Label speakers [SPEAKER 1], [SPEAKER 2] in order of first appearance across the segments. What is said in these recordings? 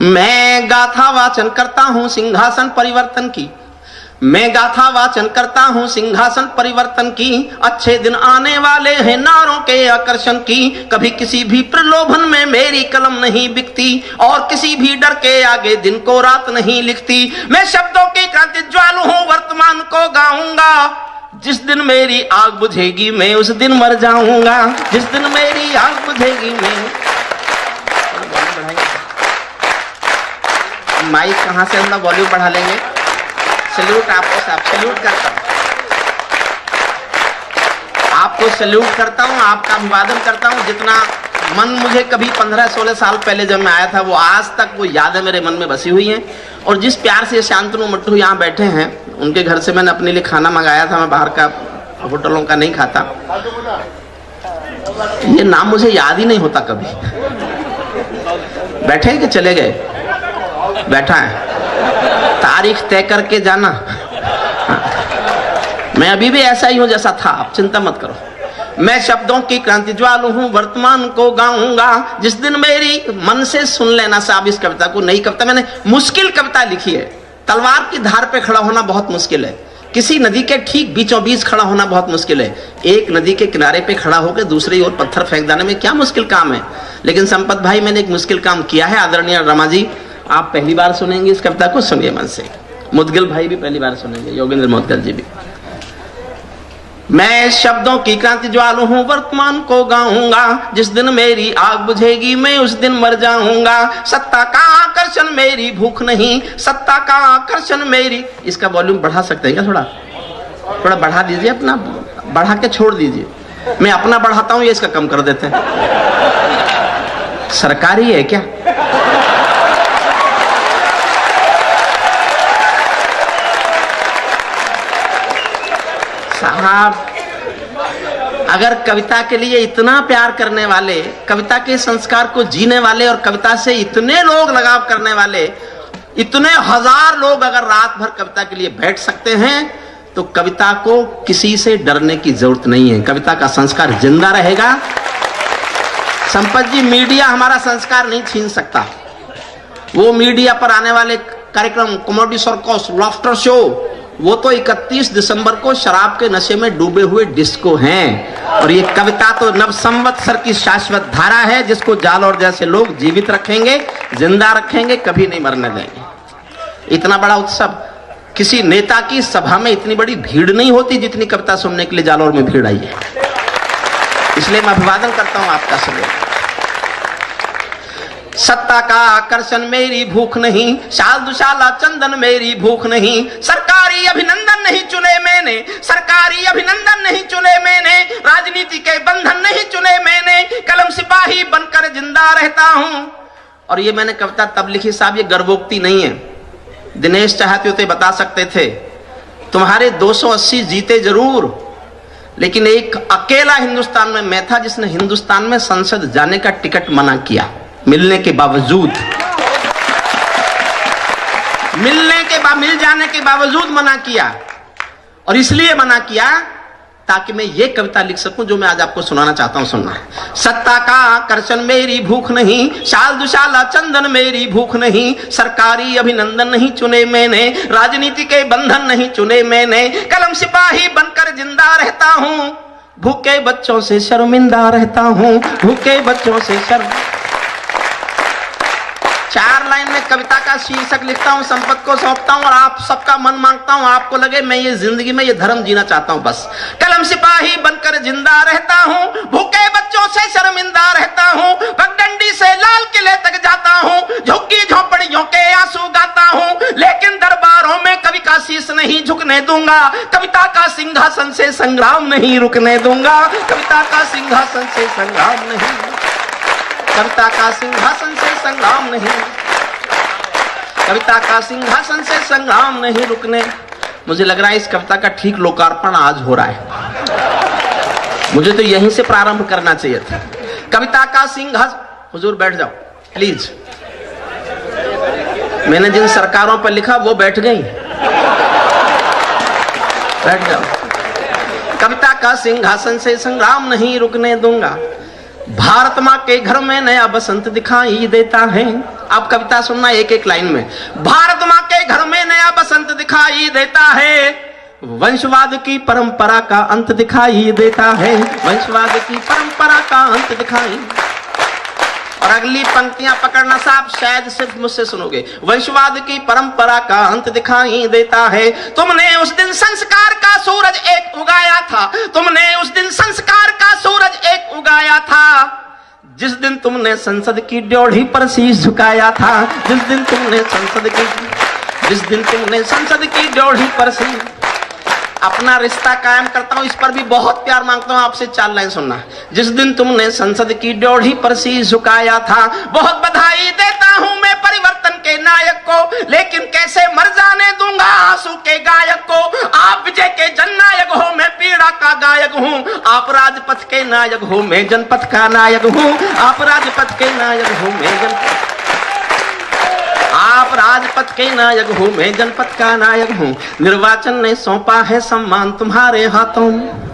[SPEAKER 1] मैं गाथा वाचन करता हूं सिंहासन परिवर्तन की। मैं गाथा वाचन करता हूं सिंहासन परिवर्तन की। अच्छे दिन आने वाले हैं नारों के आकर्षण की। कभी किसी भी प्रलोभन में मेरी कलम नहीं बिकती और किसी भी डर के आगे दिन को रात नहीं लिखती। मैं शब्दों की क्रांति ज्वालू हूं, वर्तमान को गाऊंगा। जिस दिन मेरी आग बुझेगी मैं उस दिन मर जाऊंगा। जिस दिन मेरी आग बुझेगी मैं। माइक कहां से हम लोग वॉल्यूम बढ़ा लेंगे। सैल्यूट आपको साहब, सैल्यूट करता हूं आपको, सैल्यूट करता हूं, आपका अभिवादन करता हूं। जितना मन मुझे कभी 15-16 साल पहले जब मैं आया था वो आज तक वो यादें मेरे मन में बसी हुई हैं। और जिस प्यार से शांतनु मट्टू यहाँ बैठे हैं, उनके घर से मैंने अपने लिए खाना मंगाया था। मैं बाहर का होटलों का नहीं खाता। ये नाम मुझे याद ही नहीं होता कभी। बैठे कि चले गए? बैठा है। तारीख तय करके जाना। मैं अभी भी ऐसा ही हूं जैसा था, आप चिंता मत करो। मैं शब्दों की क्रांति ज्वालू हूं, वर्तमान को गाऊंगा। जिस दिन मेरी मन से सुन लेना साहब इस कविता को। नई कविता, मैंने मुश्किल कविता लिखी है। तलवार की धार पे खड़ा होना बहुत मुश्किल है। किसी नदी के ठीक बीचों बीच खड़ा होना बहुत मुश्किल है। एक नदी के किनारे पे खड़ा होकर दूसरी ओर पत्थर फेंक देने में क्या मुश्किल काम है। लेकिन संपत भाई, मैंने एक मुश्किल काम किया है। आदरणीय रमा जी, आप पहली बार सुनेंगे इस कविता को, सुनिए मन से। मुदगिल भाई भी पहली बार सुनेंगे, योगेंद्र मुदगिल जी भी। मैं शब्दों की क्रांति ज्वालू हूं, वर्तमान को गाऊंगा। जिस दिन मेरी आग बुझेगी मैं उस दिन मर जाऊंगा। सत्ता का आकर्षण मेरी भूख नहीं, सत्ता का आकर्षण मेरी। इसका वॉल्यूम बढ़ा सकते हैं क्या? थोड़ा बढ़ा दीजिए, अपना बढ़ा के छोड़ दीजिए। मैं अपना बढ़ाता हूं, ये इसका कम कर देते हैं। सरकारी है क्या? साहब, अगर कविता के लिए इतना प्यार करने वाले, कविता के संस्कार को जीने वाले और कविता से इतने लोग लगाव करने वाले, इतने हजार लोग अगर रात भर कविता के लिए बैठ सकते हैं तो कविता को किसी से डरने की जरूरत नहीं है। कविता का संस्कार जिंदा रहेगा। संपत जी, मीडिया हमारा संस्कार नहीं छीन सकता। वो मीडिया पर आने वाले कार्यक्रम, कॉमेडी सर्कस, लाफ्टर शो, वो तो 31 दिसंबर को शराब के नशे में डूबे हुए डिस्को हैं। और ये कविता तो नव संवत्सर की शाश्वत धारा है, जिसको जालौर जैसे लोग जीवित रखेंगे, जिंदा रखेंगे, कभी नहीं मरने देंगे। इतना बड़ा उत्सव, किसी नेता की सभा में इतनी बड़ी भीड़ नहीं होती जितनी कविता सुनने के लिए जालौर में भीड़ आई है। इसलिए मैं अभिवादन करता हूं आपका सभी। सत्ता का आकर्षण मेरी भूख नहीं, शाल दुशाला चंदन मेरी भूख नहीं। सरकारी अभिनंदन नहीं चुने मैंने, सरकारी अभिनंदन नहीं चुने मैंने। राजनीति के बंधन नहीं चुने मैंने। कलम सिपाही बनकर जिंदा रहता हूं। और ये मैंने कविता तब लिखी साहब, ये गर्वोक्ति नहीं है। दिनेश चाहते होते बता सकते थे तुम्हारे 280 जीते जरूर, लेकिन एक अकेला हिंदुस्तान में मैं था जिसने हिंदुस्तान में संसद जाने का टिकट मना किया। मिलने के बावजूद, मिल जाने के बावजूद मना किया। और इसलिए मना किया ताकि मैं ये कविता लिख सकूं जो मैं आज आपको सुनाना चाहता हूं। सुनना है। सत्ता का आकर्षण मेरी भूख नहीं, शाल दुशाला चंदन मेरी भूख नहीं। सरकारी अभिनंदन नहीं चुने मैंने, राजनीति के बंधन नहीं चुने मैंने। कलम सिपाही बनकर जिंदा रहता हूं, भूखे बच्चों से शर्मिंदा रहता हूं, भूखे बच्चों से शर्मिंदा। 4 लाइन में कविता का शीर्षक लिखता हूं, संपत को सौंपता हूं और आप सबका मन मांगता हूं आपको लगे मैं ये जिंदगी में ये धर्म जीना चाहता हूं बस। कलम सिपाही बनकर जिंदा रहता हूं, भूखे बच्चों से शर्मिंदा रहता हूं। पगडंडी से लाल किले तक जाता हूं, झुग्गी झोपड़ियों के आंसू गाता हूं। लेकिन दरबारों में कवि का शीश नहीं झुकने दूंगा। कविता का सिंहासन से संग्राम नहीं रुकने दूंगा। कविता का सिंहासन से संग्राम नहीं, कविता का सिंहासन से संग्राम नहीं, कविता का सिंहासन से संग्राम नहीं रुकने। मुझे लग रहा है इस कविता का ठीक लोकार्पण आज हो रहा है। मुझे तो यहीं से प्रारंभ करना चाहिए था। कविता का सिंहासन, हुजूर बैठ जाओ प्लीज। मैंने जिन सरकारों पर लिखा वो बैठ गई, बैठ जाओ। कविता का सिंहासन से संग्राम नहीं रुकने दूंगा। भारत माँ के घर में नया बसंत दिखाई देता है। आप कविता सुनना एक एक लाइन में। भारत माँ के घर में नया बसंत दिखाई देता है, वंशवाद की परंपरा का अंत दिखाई देता है, वंशवाद की परंपरा का अंत दिखाई। और अगली पंक्तियां पकड़ना साहब, शायद सिर्फ मुझसे सुनोगे। वंशवाद की परंपरा का अंत दिखाई देता है, तुमने उस दिन संस्कार का सूरज एक उगाया था, तुमने उस दिन संस्कार का सूरज एक उगाया था, जिस दिन तुमने संसद की ड्योढ़ी पर शीश झुकाया था, जिस दिन तुमने संसद की ड्योढ़ी पर शीश। अपना रिश्ता कायम करता हूं, इस पर भी बहुत प्यार मांगता हूं आपसे, 4 लाइन सुनना। जिस दिन तुमने संसद की ड्योढ़ी पर शीश झुकाया था, बहुत बधाई देता हूं मैं परिवर्तन के नायक को, लेकिन कैसे मर जाने दूंगा आंसू के गायक को। आप विजय के जननायक हो, मैं पीड़ा का गायक हूं, आप राजपथ के नायक हो, मैं जनपथ का नायक हूं, आप राजपथ के नायक हो, मैं जनपथ, आप राजपथ के नायक हो, मैं जनपथ का नायक हूं। निर्वाचन ने सौंपा है सम्मान तुम्हारे हाथों में,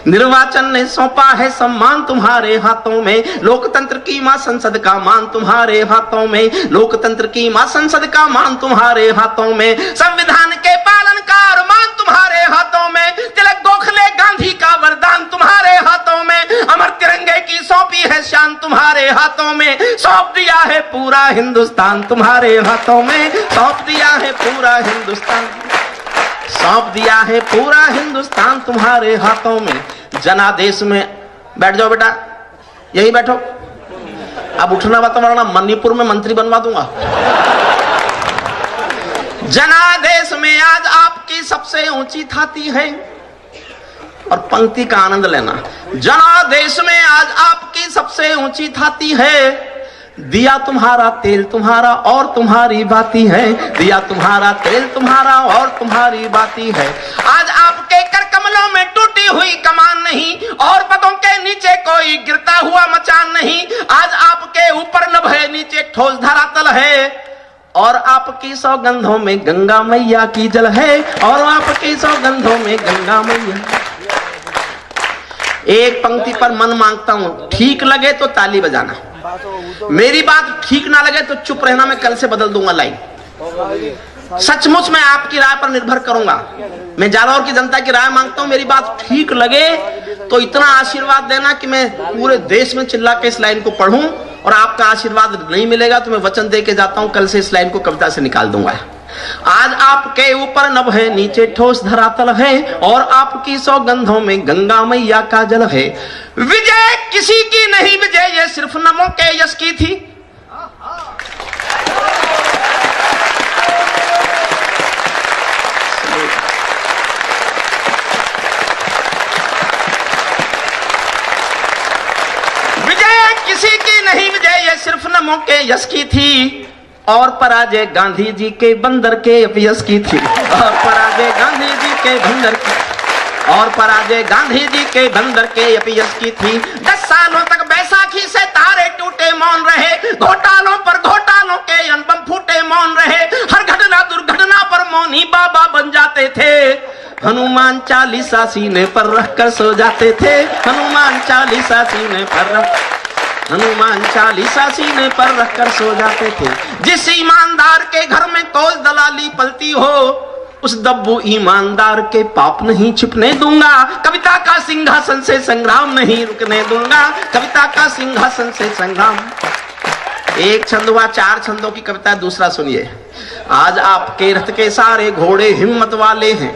[SPEAKER 1] निर्वाचन ने सौंपा है सम्मान तुम्हारे हाथों में, लोकतंत्र की मां संसद का मान तुम्हारे हाथों में, लोकतंत्र की मां संसद का मान तुम्हारे हाथों में, संविधान के पालन का अरमान तुम्हारे हाथों में, तिलक गोखले गांधी का वरदान तुम्हारे हाथों में, अमर तिरंगे की सौंपी है शान तुम्हारे हाथों में, सौंप दिया है पूरा हिंदुस्तान तुम्हारे हाथों में, सौंप दिया है पूरा हिंदुस्तान, सौंप दिया है पूरा हिंदुस्तान तुम्हारे हाथों में। जनादेश में बैठ जाओ बेटा, यही बैठो, अब उठना मत वरना मणिपुर में मंत्री बनवा दूंगा। जनादेश में आज आपकी सबसे ऊंची थाती है, और पंक्ति का आनंद लेना। जनादेश में आज आपकी सबसे ऊंची थाती है, दिया तुम्हारा तेल तुम्हारा और तुम्हारी बाती है, दिया तुम्हारा तेल तुम्हारा और तुम्हारी बाती है। आज आपके कर कमलों में टूटी हुई कमान नहीं, और पदों के नीचे कोई गिरता हुआ मचान नहीं, आज आपके ऊपर नभ है, नीचे ठोस धरातल है, और आपकी सौगंधों में गंगा मैया की जल है, और आपकी सौगंधों में गंगा मैया। एक पंक्ति पर मन मांगता हूं, ठीक लगे तो ताली बजाना, मेरी बात ठीक ना लगे तो चुप रहना, मैं कल से बदल दूंगा लाइन। सचमुच मैं आपकी राय पर निर्भर करूंगा, मैं जालौर की जनता की राय मांगता हूं, मेरी बात ठीक लगे तो इतना आशीर्वाद देना कि मैं पूरे देश में चिल्ला के इस लाइन को पढ़ूं, और आपका आशीर्वाद नहीं मिलेगा तो मैं वचन दे के जाता हूं, कल से इस लाइन को कविता से निकाल दूंगा। आज आपके ऊपर नभ है, नीचे ठोस धरातल है, और आपकी सौगंधों में गंगा मैया का जल है। विजय किसी की नहीं, विजय ये सिर्फ नमों के यश की थी। विजय किसी की नहीं, विजय ये सिर्फ नमों के यश की थी, और पराजय गांधी जी के बंदर के अपयश की थी, और पराजय गांधी जी के बंदर की, और पराजय गांधी जी के बंदर के अपयश की थी। 10 सालों तक बैसाखी से तारे टूटे मौन रहे, घोटालों पर घोटालों के अनबम फूटे मौन रहे, हर घटना दुर्घटना पर मौनी बाबा बन जाते थे, हनुमान चालीसा सीने पर रखकर सो जाते थे, हनुमान चालीसा सीने पर रख, हनुमान चालीसा सीने पर रखकर सो जाते थे। जिस ईमानदार के घर में कोई दलाली पलती हो, उस दब्बू ईमानदार के पाप नहीं छिपने दूंगा, कविता का सिंहासन से संग्राम नहीं रुकने दूंगा, कविता का सिंहासन से संग्राम। एक छंद हुआ, 4 छंदों की कविता, दूसरा सुनिए। आज आपके रथ के सारे घोड़े हिम्मत वाले हैं,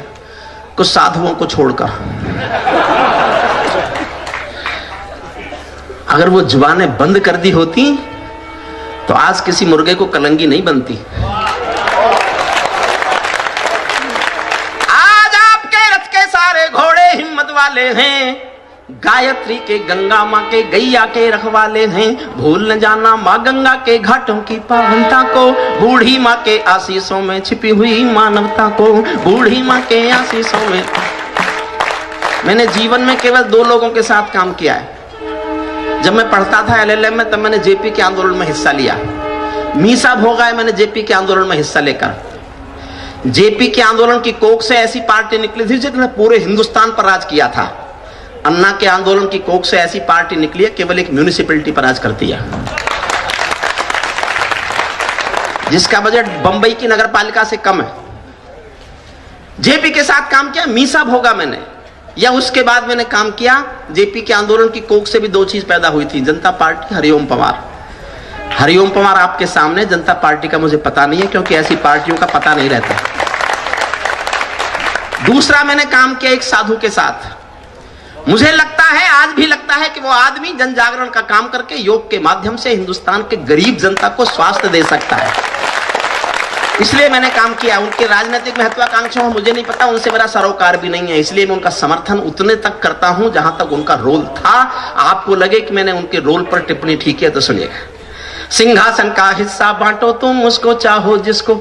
[SPEAKER 1] कुछ साधुओं को छोड़कर। अगर वो जुबानें बंद कर दी होती तो आज किसी मुर्गे को कलंगी नहीं बनती। आज आपके रथ के सारे घोड़े हिम्मत वाले हैं, गायत्री के गंगा माँ के गैया के रखवाले हैं, भूल न जाना माँ गंगा के घाटों की पावनता को, बूढ़ी माँ के आशीषों में छिपी हुई मानवता को, बूढ़ी माँ के आशीषों में। मैंने जीवन में केवल 2 लोगों के साथ काम किया है। जब मैं पढ़ता था LLM में, तब मैंने जेपी के आंदोलन में हिस्सा लिया। मीसा भोगा है मैंने जेपी के आंदोलन में हिस्सा लेकर। जेपी के आंदोलन की कोख से ऐसी पार्टी निकली थी जिसने पूरे हिंदुस्तान पर राज किया था। अन्ना के आंदोलन की कोख से ऐसी पार्टी निकली है केवल एक म्यूनिसिपैलिटी पर राज करती है। जिसका बजट बंबई की नगर पालिका से कम है। जेपी के साथ काम किया, मीसा भोगा मैंने, या उसके बाद मैंने काम किया। जेपी के आंदोलन की कोख से भी दो चीज पैदा हुई थी, जनता पार्टी, हरिओम पंवार। हरिओम पंवार आपके सामने, जनता पार्टी का मुझे पता नहीं है, क्योंकि ऐसी पार्टियों का पता नहीं रहता। दूसरा मैंने काम किया एक साधु के साथ। मुझे लगता है, आज भी लगता है, कि वो आदमी जन जागरण का काम करके योग के माध्यम से हिंदुस्तान के गरीब जनता को स्वास्थ्य दे सकता है, इसलिए मैंने काम किया। उनके राजनीतिक महत्वाकांक्षाओं मुझे नहीं पता, उनसे मेरा सरोकार भी नहीं है, इसलिए मैं उनका समर्थन उतने तक करता हूं जहां तक उनका रोल था। आपको लगे कि मैंने उनके रोल पर टिप्पणी ठीक है तो सुनिएगा। सिंहासन का हिस्सा बांटो तुम उसको चाहो जिसको,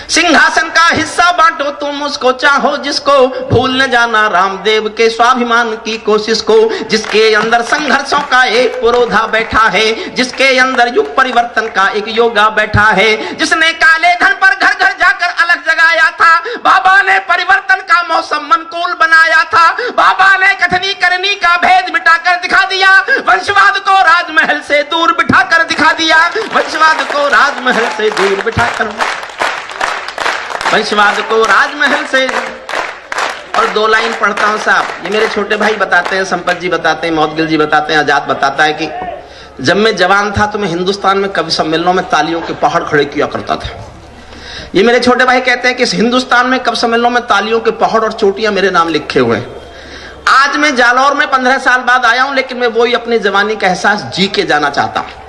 [SPEAKER 1] सिंहासन का हिस्सा बांटो तुम उसको चाहो जिसको, भूल न जाना रामदेव के स्वाभिमान की कोशिश को, जिसके अंदर संघर्षों का एक पुरोधा बैठा है, जिसके अंदर युग परिवर्तन का एक योगा बैठा है, जिसने काले धन पर घर घर जाकर अलग जगाया था। बाबा ने परिवर्तन का मौसम अनुकूल बनाया था। बाबा ने कथनी करनी का भेद मिटाकर दिखा दिया। वंशवाद को राजमहल से दूर बिठाकर दिखा दिया। वंशवाद को राजमहल से दूर बिठाकर, वंशवाद को राजमहल से। और दो लाइन पढ़ता हूं साहब, ये मेरे छोटे भाई बताते हैं, संपत जी बताते हैं, मौदगिल जी बताते हैं, आजाद बताता है कि जब मैं जवान था तो मैं हिंदुस्तान में कवि सम्मेलनों में तालियों के पहाड़ खड़े किया करता था। ये मेरे छोटे भाई कहते हैं कि हिंदुस्तान में कवि सम्मेलनों में तालियों के पहाड़ और चोटियां मेरे नाम लिखे हुए हैं। आज मैं जालौर में 15 साल बाद आया हूं, लेकिन मैं वही अपनी जवानी का एहसास जी के जाना चाहता हूं।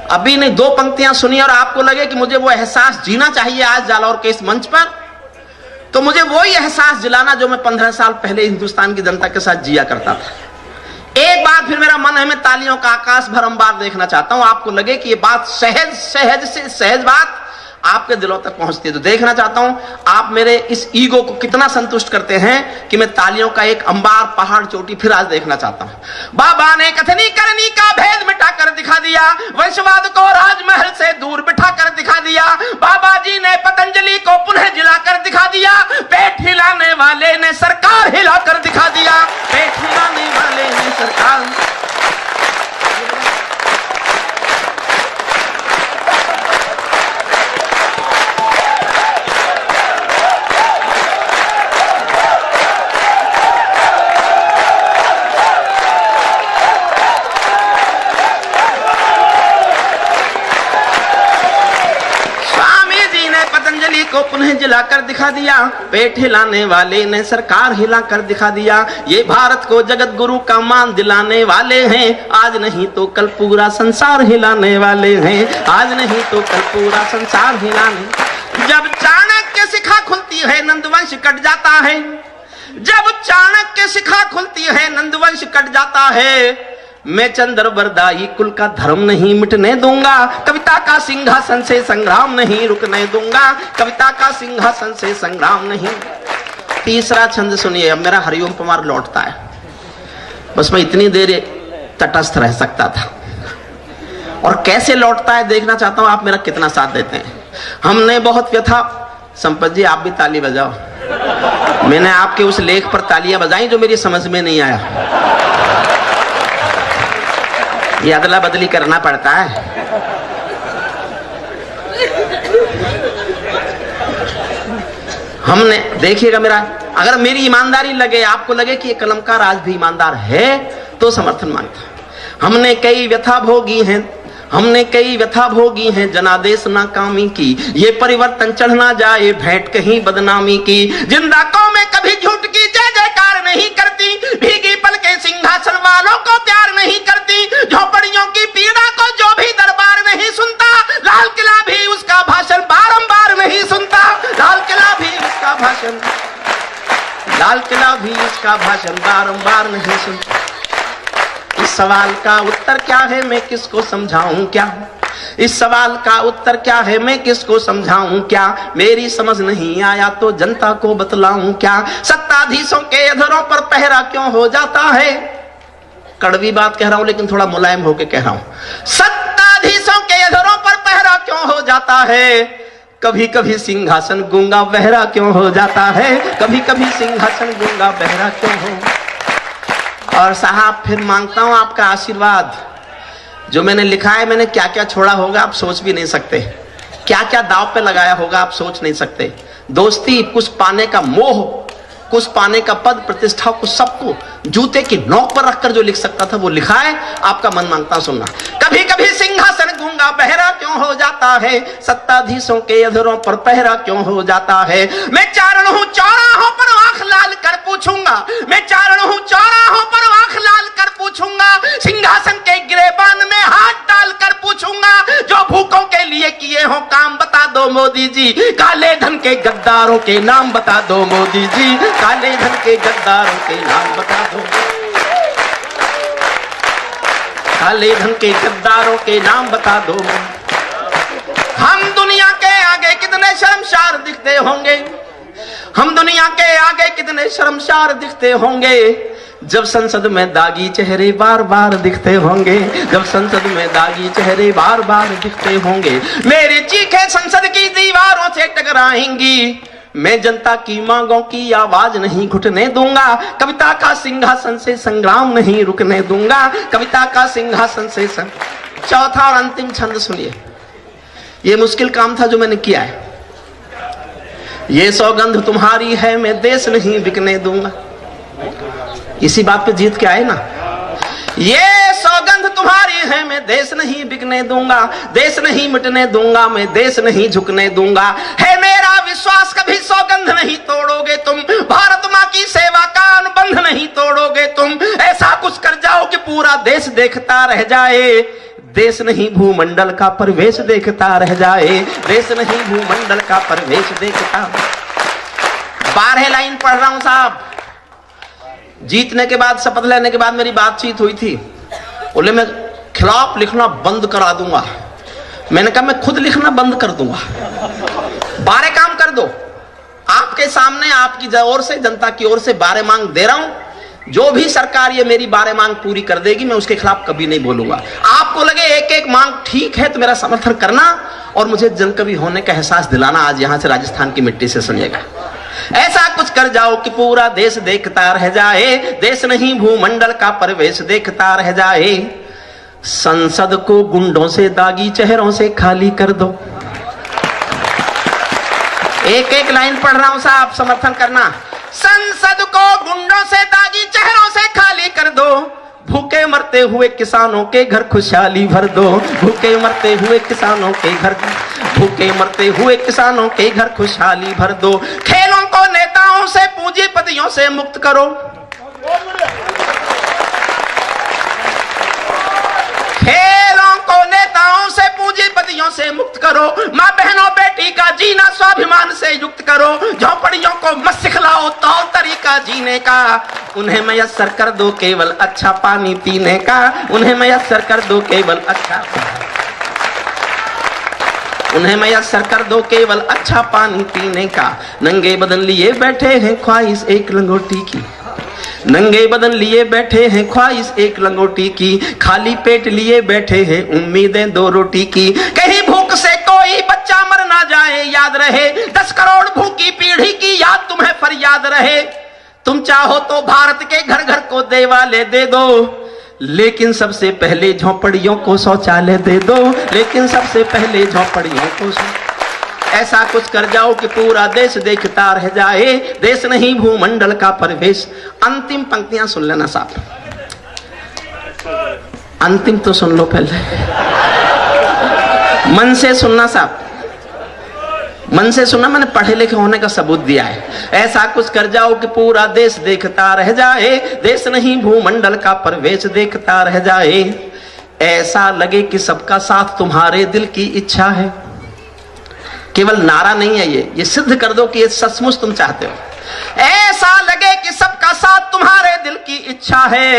[SPEAKER 1] अभी नहीं, दो पंक्तियां सुनी और आपको लगे कि मुझे वो एहसास जीना चाहिए आज जालौर के इस मंच पर, तो मुझे वही एहसास दिलाना जो मैं 15 साल पहले हिंदुस्तान की जनता के साथ जिया करता था। एक बार फिर मेरा मन है, मैं तालियों का आकाश भरंबार देखना चाहता हूं। आपको लगे कि ये बात सहज सहज से सहज बात आपके दिलों तक पहुंचती है, तो देखना चाहता हूं आप मेरे इस ईगो को कितना संतुष्ट करते हैं कि मैं तालियों का एक अंबार पहाड़ चोटी फिर आज देखना चाहता हूं। बाबा ने कथनी करनी का भेद मिटाकर दिखा दिया। वंशवाद को राजमहल से दूर बिठाकर दिखा दिया। बाबा जी ने पतंजलि को पुनः जिलाकर दिखा दिया। पेट हिलाने वाले ने सरकार हिलाकर दिखा दिया। पेट हिलाने वाले ने सरकार। को पुनः जिलाकर दिखा दिया। पेट हिलाने वाले ने सरकार हिलाकर दिखा दिया। ये भारत को जगत गुरु का मान दिलाने वाले हैं। आज नहीं तो कल पूरा संसार हिलाने वाले हैं। आज नहीं तो कल पूरा संसार हिलाने। जब चाणक्य शिखा खुलती है नंदवंश कट जाता है। जब चाणक्य शिखा खुलती है नंदवंश कट जाता है। मैं चंद्रवरदायी कुल का धर्म नहीं मिटने दूंगा। कविता का सिंहासन से संग्राम नहीं रुकने दूंगा। कविता का सिंहासन से संग्राम नहीं। तीसरा छंद सुनिए, अब मेरा हरिओम पंवार लौटता है। बस मैं इतनी देर तटस्थ रह सकता था, और कैसे लौटता है देखना चाहता हूं आप मेरा कितना साथ देते हैं। हमने बहुत व्यथा, संपत जी आप भी ताली बजाओ। मैंने आपके उस लेख पर तालियां बजाई जो मेरी समझ में नहीं आया। ये अदला बदली करना पड़ता है। हमने देखिएगा मेरा, अगर मेरी ईमानदारी लगे, आपको लगे कि ये कलमकार आज भी ईमानदार है, तो समर्थन मांगता। हमने कई व्यथा भोगी हैं, हमने कई व्यथा भोगी हैं जनादेश नाकामी की। ये परिवर्तन चढ़ ना जाए भेंट कहीं बदनामी की। जिंदा कौमें कभी झूठ की जय जयकार नहीं करती। भीगी पल के सिंहासन वालों को प्यार नहीं करती। झोपड़ियों की पीड़ा को जो भी दरबार नहीं सुनता। लाल किला भी उसका भाषण बारंबार नहीं सुनता। लाल किला भी उसका भाषण, लाल किला भी उसका भाषण बारंबार नहीं सुनता। इस सवाल का उत्तर क्या है मैं किसको समझाऊं क्या। इस सवाल का उत्तर क्या है मैं किसको समझाऊं क्या। मेरी समझ नहीं आया तो जनता को बतलाऊं क्या। सत्ताधीशों के अधरों पर पहरा क्यों हो जाता है। कड़वी बात कह रहा हूं लेकिन थोड़ा मुलायम होकर कह रहा हूं। सत्ताधीशों के अधरों पर पहरा क्यों हो जाता है। कभी कभी सिंहासन गूंगा बहरा क्यों हो जाता है। कभी कभी सिंहासन गूंगा बहरा क्यों हो। और साहब फिर मांगता हूं आपका आशीर्वाद। जो मैंने लिखा है, मैंने क्या क्या छोड़ा होगा आप सोच भी नहीं सकते। क्या क्या दाव पे लगाया होगा आप सोच नहीं सकते। दोस्ती, कुछ पाने का मोह, कुछ पाने का पद प्रतिष्ठा, कुछ सबको जूते की नोक पर रखकर जो लिख सकता था वो लिखा है। आपका मन मांगता सुनना। कभी कभी सिंहासन गूंगा बहरा क्यों हो जाता है, सत्ताधीशों के अधरों पर पहरा क्यों हो जाता है। मैं चारण हूं चौराहों पर आंख लाल कर पूछूंगा, मैं चारण हूं चौराहों पर आंख लाल कर पूछूंगा, सिंहासन के गिरेबान में हाथ डालकर पूछूंगा, जो भूखों के लिए किए हो काम बता दो मोदी जी, काले धन के गद्दारों के नाम बता दो मोदी जी, काले धन के गद्दारों के नाम बता दो, काले धन के गद्दारों के नाम बता दो। हम दुनिया के आगे कितने शर्मसार दिखते होंगे, हम दुनिया के आगे कितने शर्मसार दिखते होंगे, जब संसद में दागी चेहरे बार बार दिखते होंगे, जब संसद में दागी चेहरे बार बार दिखते होंगे। मेरी चीखें संसद की दीवारों से टकराएंगी, मैं जनता की मांगों की आवाज नहीं घुटने दूंगा, कविता का सिंहासन से संग्राम नहीं रुकने दूंगा, कविता का सिंहासन से चौथा और अंतिम छंद सुनिए। ये मुश्किल काम था जो मैंने किया है। ये सौगंध तुम्हारी है मैं देश नहीं बिकने दूंगा, इसी बात पे जीत के आए ना। ये सौगंध तुम्हारी है मैं देश नहीं बिकने दूंगा, देश नहीं मिटने दूंगा, मैं देश नहीं झुकने दूंगा, है मेरा विश्वास कभी सौगंध नहीं तोड़ोगे तुम, भारत माँ की सेवा का अनुबंध नहीं तोड़ोगे तुम, ऐसा कुछ कर जाओ कि पूरा देश देखता रह जाए, देश नहीं भूमंडल का परिवेश देखता रह जाए, देश नहीं भूमंडल का परिवेश देखता। 12 लाइन पढ़ रहा हूं साहब। जीतने के बाद, शपथ लेने के बाद मेरी बातचीत हुई थी, बोले मैं खिलाफ लिखना बंद करा दूंगा। मैंने कहा मैं खुद लिखना बंद कर दूंगा, 12 काम कर दो। आपके सामने आपकी ओर से, जनता की ओर से 12 मांग दे रहा हूं, जो भी सरकार ये मेरी 12 मांग पूरी कर देगी मैं उसके खिलाफ कभी नहीं बोलूंगा। आपको लगे एक एक मांग ठीक है तो मेरा समर्थन करना और मुझे जनकवि होने का एहसास दिलाना। आज यहां से राजस्थान की मिट्टी से सुनिएगा। ऐसा कुछ कर जाओ कि पूरा देश देखता रह जाए, देश नहीं भूमंडल का परिवेश देखता रह जाए, संसद को गुंडों से दागी चेहरों से खाली कर दो। एक एक लाइन पढ़ रहा हूं साहब, समर्थन करना। संसद को गुंडों से दागी चेहरों से खाली कर दो, भूखे मरते हुए किसानों के घर खुशहाली भर दो, भूखे मरते हुए किसानों के घर, भूखे मरते हुए किसानों के घर खुशहाली भर दो। खेलों को नेताओं से पूंजीपतियों से मुक्त करो, खेलों को नेताओं से पूंजीपतियों से मुक्त करो, माँ बहनों बेटी का जीना स्वाभिमान से युक्त करो, झोपड़ियों को मत सिखलाओ तौर तरीका जीने का, उन्हें मयस्सर कर दो केवल अच्छा पानी पीने का, उन्हें मयस्सर कर दो केवल अच्छा, उन्हें मयस्सर कर दो केवल अच्छा पानी पीने का। नंगे बदन लिए बैठे हैं ख्वाहिश एक लंगोटी की, नंगे बदन लिए बैठे हैं ख्वाहिश एक लंगोटी की, खाली पेट लिए बैठे हैं उम्मीदें 2 रोटी की, कहीं भूख से कोई बच्चा मर ना जाए याद रहे, 10 करोड़ भूखी पीढ़ी की याद तुम्हें फरियाद रहे। तुम चाहो तो भारत के घर घर को देवालय दे दो, लेकिन सबसे पहले झोपड़ियों को शौचालय दे दो, लेकिन सबसे पहले झोपड़ियों को। ऐसा कुछ कर जाओ कि पूरा देश देखता रह जाए, देश नहीं भूमंडल का परिवेश। अंतिम पंक्तियां सुन लेना साहब, अंतिम तो सुन लो पहले, मन से सुनना साहब, मन से सुनना। मैंने पढ़े लिखे होने का सबूत दिया है। ऐसा कुछ कर जाओ कि पूरा देश देखता रह जाए, देश नहीं भूमंडल का परिवेश देखता रह जाए, ऐसा लगे कि सबका साथ तुम्हारे दिल की इच्छा है। केवल नारा नहीं है ये सिद्ध कर दो कि ये सचमुच तुम चाहते हो। ऐसा लगे कि सबका साथ तुम्हारे दिल की इच्छा है,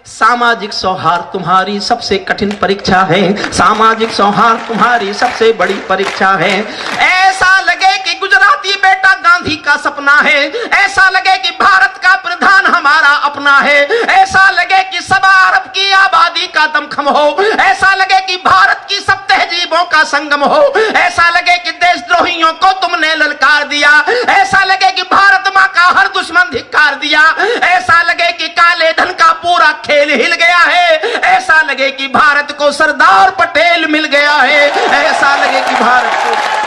[SPEAKER 1] सामाजिक सौहार्द तुम्हारी सबसे कठिन परीक्षा है, सामाजिक सौहार्द तुम्हारी सबसे बड़ी परीक्षा है। ऐसा लगे कि गुजराती बेटा गांधी का सपना है, ऐसा लगे कि भारत का प्रधान हमारा अपना है, ऐसा लगे कि 1.25 अरब की आबादी का दमखम हो, ऐसा लगे कि भारत की सब तहजीबों का संगम हो, ऐसा लगे कि देशद्रोहियों को तुमने ललकार दिया, ऐसा लगे कि भारत माँ का हर दुश्मन धिक्कार दिया, ऐसा लगे कि काले धन का पूरा खेल हिल गया है, ऐसा लगे कि भारत को को सरदार पटेल मिल गया है, ऐसा लगे कि भारत को